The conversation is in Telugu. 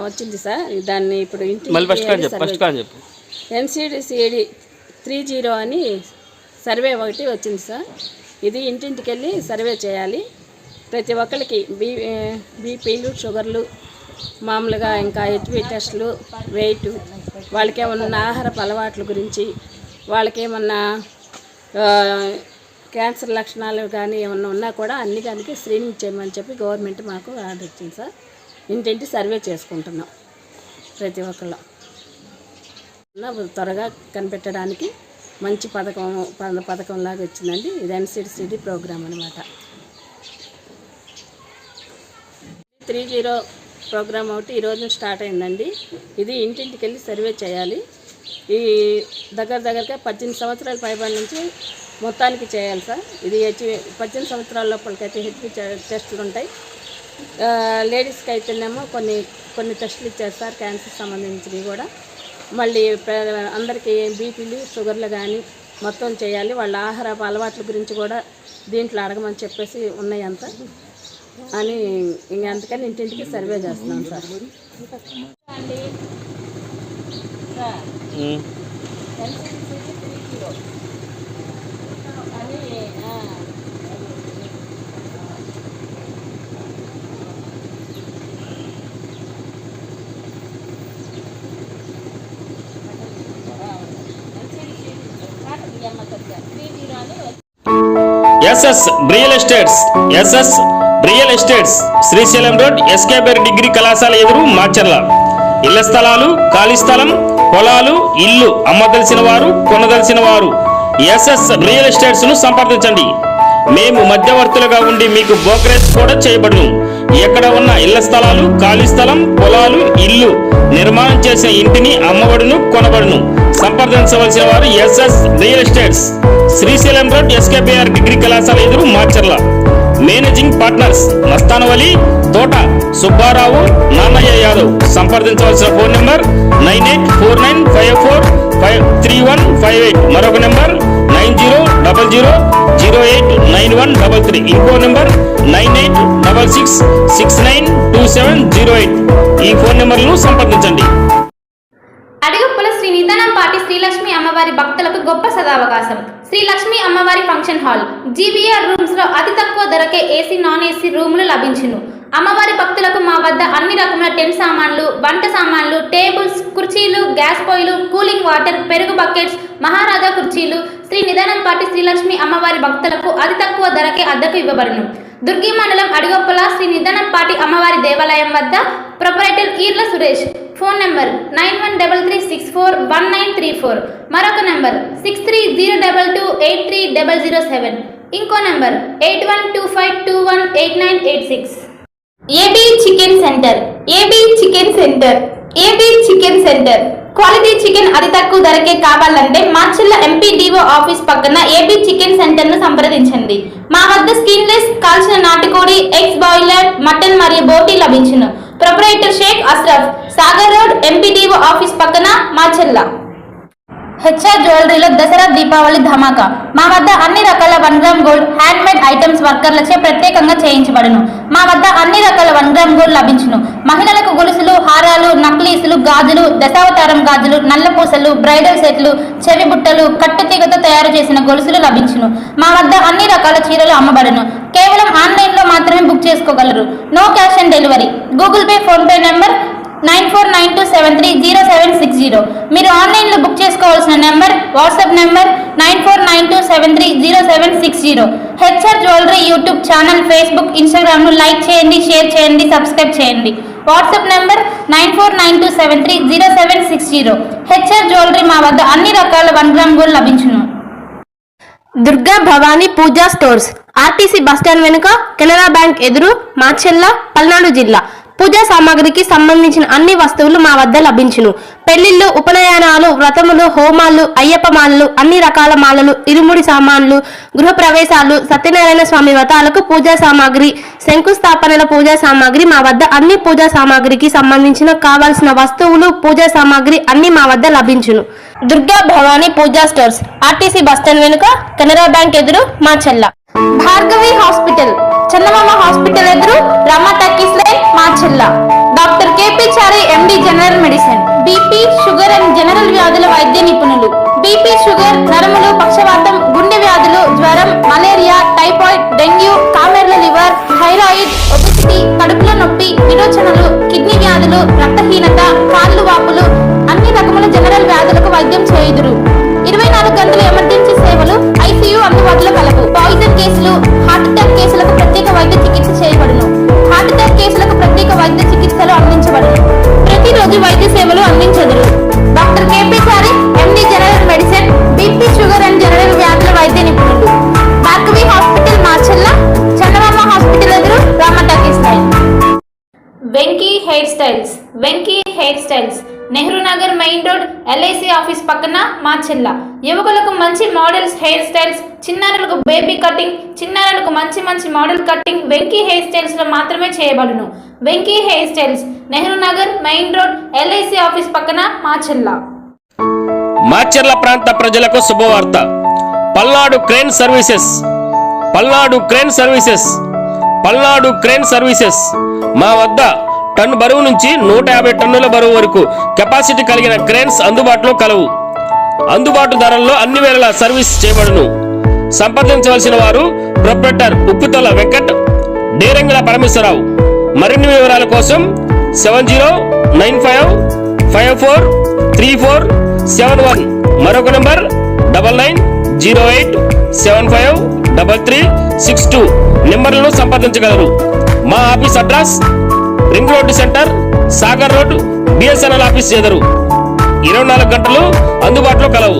వచ్చింది సార్. దాన్ని ఇప్పుడు NCD 30 అని సర్వే ఒకటి వచ్చింది సార్. ఇది ఇంటింటికి వెళ్ళి సర్వే చేయాలి. ప్రతి ఒక్కరికి బీపీలు, షుగర్లు, మామూలుగా ఇంకా హెచ్బి టెస్టులు, వెయిట్, వాళ్ళకి ఏమన్నా ఆహారపు అలవాట్ల గురించి, వాళ్ళకి ఏమన్నా క్యాన్సర్ లక్షణాలు కానీ ఏమన్నా ఉన్నా కూడా అన్ని దానికి స్క్రీనింగ్ చేయమని చెప్పి గవర్నమెంట్ మాకు ఆర్డర్ ఇచ్చింది సార్. ఇంటింటి సర్వే చేసుకుంటున్నాం. ప్రతి ఒక్కళ్ళు త్వరగా కనిపెట్టడానికి మంచి పథకంలాగా వచ్చిందండి. ఇది NCD ప్రోగ్రామ్ అనమాట. 30 ప్రోగ్రామ్ ఒకటి ఈరోజు స్టార్ట్ అయిందండి. ఇది ఇంటింటికి వెళ్ళి సర్వే చేయాలి. ఈ దగ్గరగా 18 సంవత్సరాల పైబడి నుంచి మొత్తానికి చేయాలి సార్. ఇది 18 సంవత్సరాల లోపలికైతే హెచ్పి టెస్టులు ఉంటాయి. లేడీస్కి అయితేనేమో కొన్ని టెస్టులు ఇచ్చారు సార్, క్యాన్సర్ సంబంధించినవి కూడా. మళ్ళీ అందరికీ బీపీలు, షుగర్లు కానీ మొత్తం చేయాలి. వాళ్ళ ఆహారపు అలవాట్ల గురించి కూడా దీంట్లో అడగమని చెప్పేసి ఉన్నాయి అంతా అని. ఇంక అందుకని ఇంటింటికి సర్వే చేస్తున్నాం sir. SS real estates Srisailam road SKBR degree కళాశాల ఎదురు మాచర్ల. ఇళ్ల స్థలాలు, ఖాళీ స్థలం, పొలాలు, ఇల్లు అమ్మదలిసిన వారు, కొనదలిసిన వారు SS రియల్ ఎస్టేట్స్ ను సంప్రదించండి. మేము మధ్యవర్తులుగా ఉండి మీకు బ్రోకరేజ్ కూడా చేయబడును. ఎక్కడ ఉన్న ఇళ్ల స్థలాలు, ఖాళీ స్థలం, పొలాలు, ఇల్లు నిర్మాణం చేసిన ఇంటిని అమ్మబడును, కొనబడును. సంప్రదించవలసిన వారు SS real estates, Srisailam road SKBR degree కళాశాల ఎదురు మాచర్ల. మేనేజింగ్ పార్ట్నర్స్ మస్తానవలి, తోట సుబ్బారావు, నాన్నయ్య యాదవ్. సంప్రదించవలసిన ఫోన్ నెంబర్ 9849543158. మరొక నెంబర్ 9000089133. ఇంకో నెంబర్ 9866692708. ఈ ఫోన్ నెంబర్లను సంప్రదించండి. అడిగప్పుల శ్రీ నిదానంపాటి శ్రీలక్ష్మి అమ్మవారి భక్తులకు గొప్ప సదావకాశం. శ్రీ లక్ష్మి అమ్మవారి ఫంక్షన్ హాల్ GBR రూమ్స్ లో అతి తక్కువ ధరకే AC, నాన్ AC రూములు లభించును. అమ్మవారి భక్తులకు మా వద్ద అన్ని రకముల టెంట్ సామాన్లు, వంట సామాన్లు, టేబుల్స్, కుర్చీలు, గ్యాస్ పొయ్యిలు, కూలింగ్ వాటర్, పెరుగు బకెట్స్, మహారాజా కుర్చీలు శ్రీ నిదానంపాటి శ్రీలక్ష్మి అమ్మవారి భక్తులకు అతి తక్కువ ధరకే అద్దెకు ఇవ్వబడును. దుర్గి మండలం అడిగొప్పల శ్రీ నిదానంపాటి అమ్మవారి దేవాలయం వద్ద proprietor Eerla Suresh. Phone number 9133641934. మరొక నెంబర్ 6302283007. ఇంకో number 8125218986. AB chicken centre quality chicken అతి తక్కువ ధరకే కావాలంటే మాచర్ల MPDO ఆఫీస్ పక్కన AB చికెన్ సెంటర్ ను సంప్రదించండి. మా వద్ద స్కిన్లెస్, కాల్చిన నాటుకోడి, ఎగ్స్ బాయిలర్, మటన్ మరియు బోటీ లభించును. Proprietor Sheikh Ashraf, Sagar road, MPDO office పక్కన మాచర్ల. HR జ్యువెలరీలో దసరా దీపావళి ధమాకా. మా వద్ద అన్ని రకాల 1 gram gold, hand made items వర్కర్లచే ప్రత్యేకంగా చేయించబడును. మా వద్ద అన్ని రకాల 1 గ్రామ్ గోల్డ్ లభించును. మహిళలకు గొలుసులు, హారాలు, నక్లీసులు, గాజులు, దశావతారం గాజులు, నల్లపూసలు, బ్రైడల్ సెట్లు, చెవి బుట్టలు, కట్టుతీగతో తయారు చేసిన గొలుసులు లభించును. మా వద్ద అన్ని రకాల చీరలు అమ్మబడును. కేవలం ఆన్లైన్లో మాత్రమే బుక్ చేసుకోగలరు. No cash on delivery. Google pay, PhonePe number 9492730760. మీరు ఆన్లైన్లో బుక్ చేసుకోవాల్సిన number, WhatsApp number 9492730760. HR jewellery YouTube channel, Facebook, ఇన్స్టాగ్రామ్ను లైక్ చేయండి, షేర్ చేయండి, సబ్స్క్రైబ్ చేయండి. WhatsApp number 9492730760. HR జ్యువెలరీ మా వద్ద అన్ని రకాల 1 గ్రామ్ గోల్డ్ లభించును. Durga Bhavani Pooja stores RTC bus stand వెనుక, కెనరా బ్యాంక్ ఎదురు, మాచర్ల, పల్నాడు జిల్లా. పూజా సామాగ్రికి సంబంధించిన అన్ని వస్తువులు మా వద్ద లభించును. పెళ్లిళ్ళు, ఉపనయనాలు, వ్రతములు, హోమాలు, అయ్యప్ప మాలలు, అన్ని రకాల మాలలు, ఇరుముడి సామాన్లు, గృహ ప్రవేశాలు, సత్యనారాయణ స్వామి వ్రతాలకు పూజా సామాగ్రి, శంకుస్థాపనల పూజా సామాగ్రి మా వద్ద అన్ని పూజా సామాగ్రికి సంబంధించిన కావాల్సిన వస్తువులు, పూజా సామాగ్రి అన్ని మా వద్ద లభించును. Durga Bhavani Pooja stores RTC bus stand వెనుక, కెనరా బ్యాంక్ ఎదురు, మాచర్ల. భార్గవి హాస్పిటల్, చందమామ హాస్పిటల్ ఎదురు, Rama talkies line, Macherla. Doctor KP Chari MD general medicine, BP, sugar and general వ్యాధుల వైద్య నిపుణులు. బీపీ, షుగర్, నరములు, పక్షవాతం, గుండె వ్యాధులు, జ్వరం, మలేరియా, టైఫాయిడ్, డెంగ్యూ, కామెర్ల లివర్, థైరాయిడ్, ఒబెసిటీ, కడుపులో నొప్పి, విరోచనలు, కిడ్నీ వ్యాధులు, రక్తహీనత, కాళ్ళు వాపులు, అన్ని రకముల జనరల్ వ్యాధులకు వైద్యం చేయుదురు. 24 గంటల ఎమర్జెన్సీ సేవలు, ఐసీయూ అందుబాటులో కలవు. పాయిజన్ కేసులు, హార్ట్ అటాక్ కేసులకు ప్రత్యేక వైద్య చికిత్స చేయబడును. హార్ట్ అటాక్ కేసులకు ప్రత్యేక వైద్య చికిత్సలు అందించబడును. ప్రతిరోజు వైద్య సేవలు అందించెదరు. Doctor KP Chari MD general medicine, BP, sugar and general వ్యాధుల వైద్య నిపుణులు. భార్గవి హాస్పిటల్, మార్చెల్ల. చందమామ హాస్పిటల్ ఎదురు, Rama talkies line. Venky hair styles, Venky hair styles, Nehru Nagar main road, LIC office పక్కన, మార్చెల్ల. యువకులకు మంచి మోడల్స్ హెయిర్ స్టైల్స్, చిన్నారులకు బేబీ కటింగ్, చిన్నారులకు మంచి మంచి model cutting Venky hair styles లో మాత్రమే చేయబడును. Venky hair styles, Nehru Nagar main road, LIC office పక్కన, మార్చెల్ల. మాచర్ల ప్రాంత ప్రజలకు శుభవార్త. Palnadu crane services, Palnadu crane services, Palnadu crane services. మా వద్ద టన్ను బరువు నుంచి 150 టన్నుల బరువు వరకు కెపాసిటీ కలిగిన క్రేన్స్ అందుబాటులో కలవు. అందుబాటు ధరల్లో అన్ని వేళలా సర్వీస్ చేయబడును. సంప్రదించవలసిన వారు ప్రొప్రైటర్ ఉప్పుతల వెంకట్, డేరంగుల పరమేశ్వరరావు. మరిన్ని వివరాల కోసం 7095543471, మరొక నంబర్ 9908753362 నెంబర్లను సంప్రదించగలరు. మా office address ring road centre, Sagar road, BSNL office ఎదురు. 24 గంటలు అందుబాటులో కలవు.